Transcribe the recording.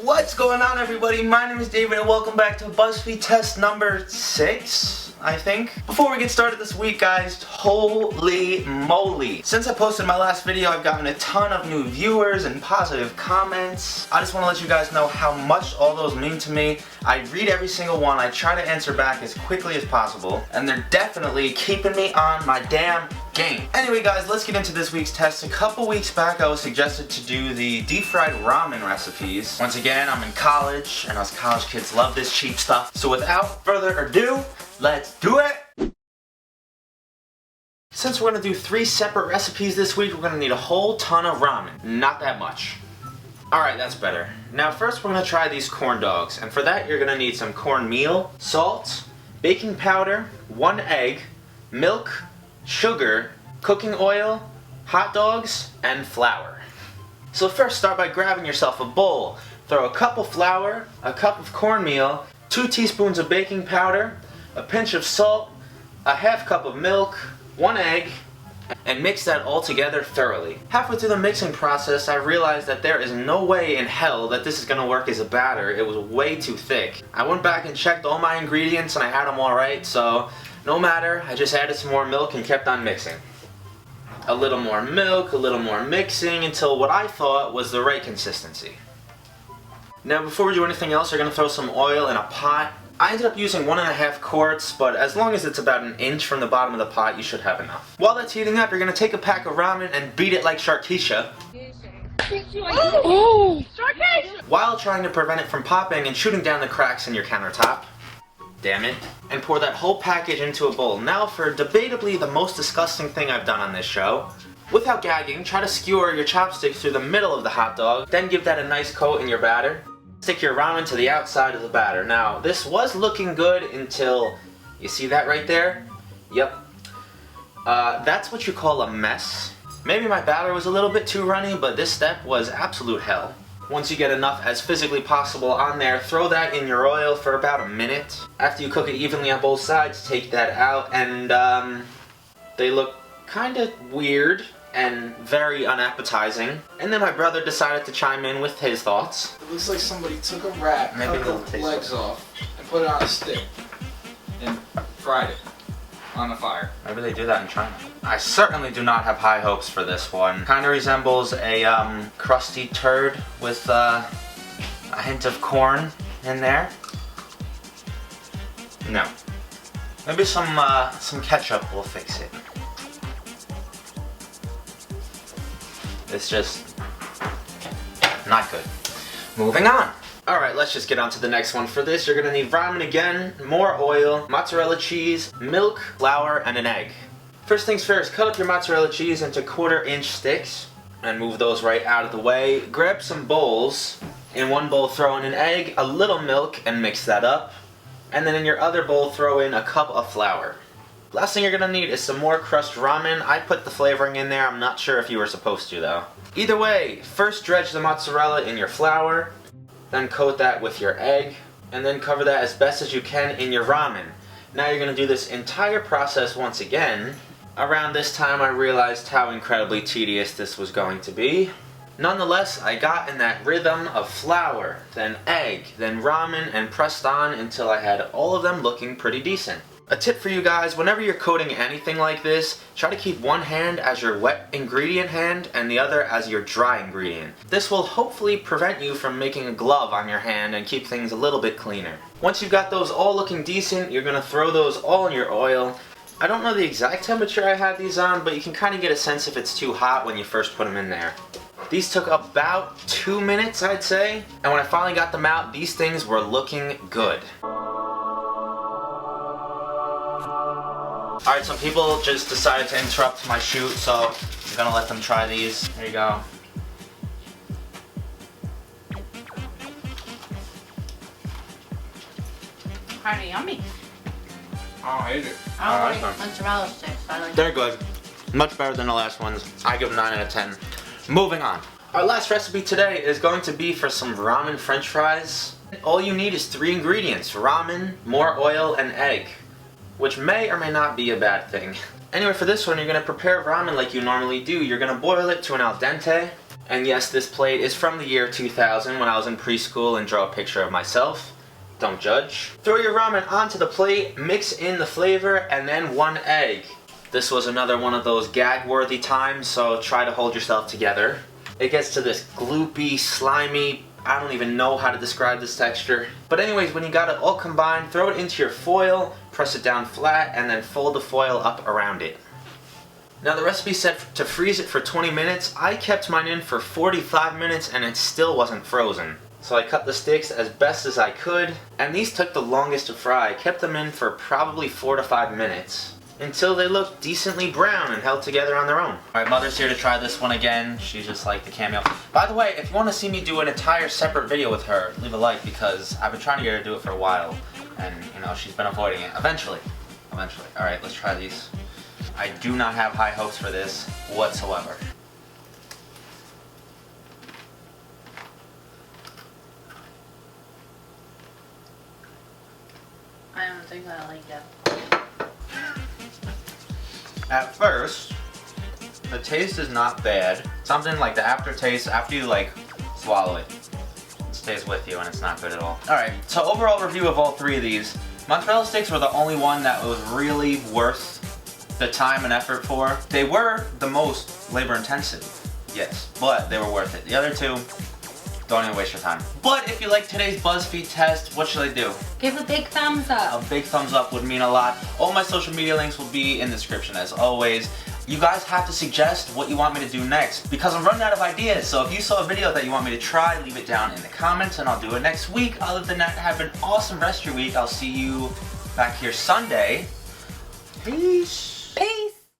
What's going on, everybody? My name is David and welcome back to Buzzfeed test number 6, I think. Before we get started this week, guys, holy moly. Since I posted my last video, I've gotten a ton of new viewers and positive comments. I just want to let you guys know how much all those mean to me. I read every single one, I try to answer back as quickly as possible, and they're definitely keeping me on my damn game. Anyway, guys, let's get into this week's test. A couple weeks back, I was suggested to do the deep fried ramen recipes. Once again, I'm in college, and us college kids love this cheap stuff. So without further ado, let's do it! Since we're gonna do 3 separate recipes this week, we're gonna need a whole ton of ramen. Not that much. Alright, that's better. Now first we're gonna try these corn dogs, and for that you're gonna need some cornmeal, salt, baking powder, 1 egg, milk, sugar, cooking oil, hot dogs, and flour. So first start by grabbing yourself a bowl. Throw a cup of flour, a cup of cornmeal, 2 teaspoons of baking powder, a pinch of salt, a half cup of milk, 1 egg, and mix that all together thoroughly. Halfway through the mixing process, I realized that there is no way in hell that this is going to work as a batter. It was way too thick. I went back and checked all my ingredients and I had them all right, so no matter, I just added some more milk and kept on mixing. A little more milk, a little more mixing, until what I thought was the right consistency. Now before we do anything else, we're going to throw some oil in a pot. I ended up using 1.5 quarts, but as long as it's about 1 inch from the bottom of the pot, you should have enough. While that's heating up, you're going to take a pack of ramen and beat it like Sharkeisha. Oh! While trying to prevent it from popping and shooting down the cracks in your countertop. Damn it. And pour that whole package into a bowl. Now for debatably the most disgusting thing I've done on this show. Without gagging, try to skewer your chopsticks through the middle of the hot dog, then give that a nice coat in your batter. Stick your ramen to the outside of the batter. Now, this was looking good until, you see that right there? Yep. That's what you call a mess. Maybe my batter was a little bit too runny, but this step was absolute hell. Once you get enough as physically possible on there, throw that in your oil for about 1 minute. After you cook it evenly on both sides, take that out, and they look kind of weird and very unappetizing. And then my brother decided to chime in with his thoughts. It looks like somebody took a rat, cut the legs off, and put it on a stick, and fried it on the fire. Maybe they do that in China. I certainly do not have high hopes for this one. Kind of resembles a crusty turd with a hint of corn in there. No. Maybe some ketchup will fix it. It's just not good. Moving on. Alright, let's just get on to the next one. For this, you're gonna need ramen again, more oil, mozzarella cheese, milk, flour, and an egg. First things first, cut up your mozzarella cheese into 1/4 inch sticks and move those right out of the way. Grab some bowls. In one bowl, throw in an egg, a little milk, and mix that up. And then in your other bowl, throw in a cup of flour. Last thing you're gonna need is some more crushed ramen. I put the flavoring in there. I'm not sure if you were supposed to though. Either way, first dredge the mozzarella in your flour, then coat that with your egg, and then cover that as best as you can in your ramen. Now you're gonna do this entire process once again. Around this time I realized how incredibly tedious this was going to be. Nonetheless, I got in that rhythm of flour, then egg, then ramen, and pressed on until I had all of them looking pretty decent. A tip for you guys, whenever you're coating anything like this, try to keep one hand as your wet ingredient hand and the other as your dry ingredient. This will hopefully prevent you from making a glove on your hand and keep things a little bit cleaner. Once you've got those all looking decent, you're gonna throw those all in your oil. I don't know the exact temperature I had these on, but you can kind of get a sense if it's too hot when you first put them in there. These took about 2 minutes, I'd say, and when I finally got them out, these things were looking good. Alright, some people just decided to interrupt my shoot, so I'm gonna let them try these. There you go. Kinda yummy. I hate it. I don't like mozzarella sticks. I like They're good. Much better than the last ones. I give them 9 out of 10. Moving on. Our last recipe today is going to be for some ramen french fries. All you need is 3 ingredients: ramen, more oil, and egg. Which may or may not be a bad thing. Anyway, for this one, you're going to prepare ramen like you normally do. You're going to boil it to an al dente, And yes, this plate is from the year 2000 when I was in preschool and draw a picture of myself. Don't judge. Throw your ramen onto the plate, mix in the flavor, and then 1 egg. This was another one of those gag-worthy times, so try to hold yourself together. It gets to this gloopy, slimy, I don't even know how to describe this texture. But anyways, when you got it all combined, throw it into your foil, press it down flat, and then fold the foil up around it. Now the recipe said to freeze it for 20 minutes. I kept mine in for 45 minutes and it still wasn't frozen. So I cut the sticks as best as I could, and these took the longest to fry. I kept them in for probably 4 to 5 minutes, until they looked decently brown and held together on their own. Alright, Mother's here to try this one again. She's just like the cameo. By the way, if you want to see me do an entire separate video with her, leave a like, because I've been trying to get her to do it for a while, and you know, she's been avoiding it. Eventually. Alright, let's try these. I do not have high hopes for this whatsoever. I don't think I like it. At first, the taste is not bad. Something like the aftertaste, after you like swallow it, it stays with you and it's not good at all. Alright, so overall review of all 3 of these. Mozzarella sticks were the only one that was really worth the time and effort for. They were the most labor intensive, yes, but they were worth it. The other 2, don't even waste your time. But if you like today's Buzzfeed test, what should I do? Give a big thumbs up. A big thumbs up would mean a lot. All my social media links will be in the description as always. You guys have to suggest what you want me to do next, because I'm running out of ideas. So if you saw a video that you want me to try, leave it down in the comments and I'll do it next week. Other than that, have an awesome rest of your week. I'll see you back here Sunday. Peace. Peace.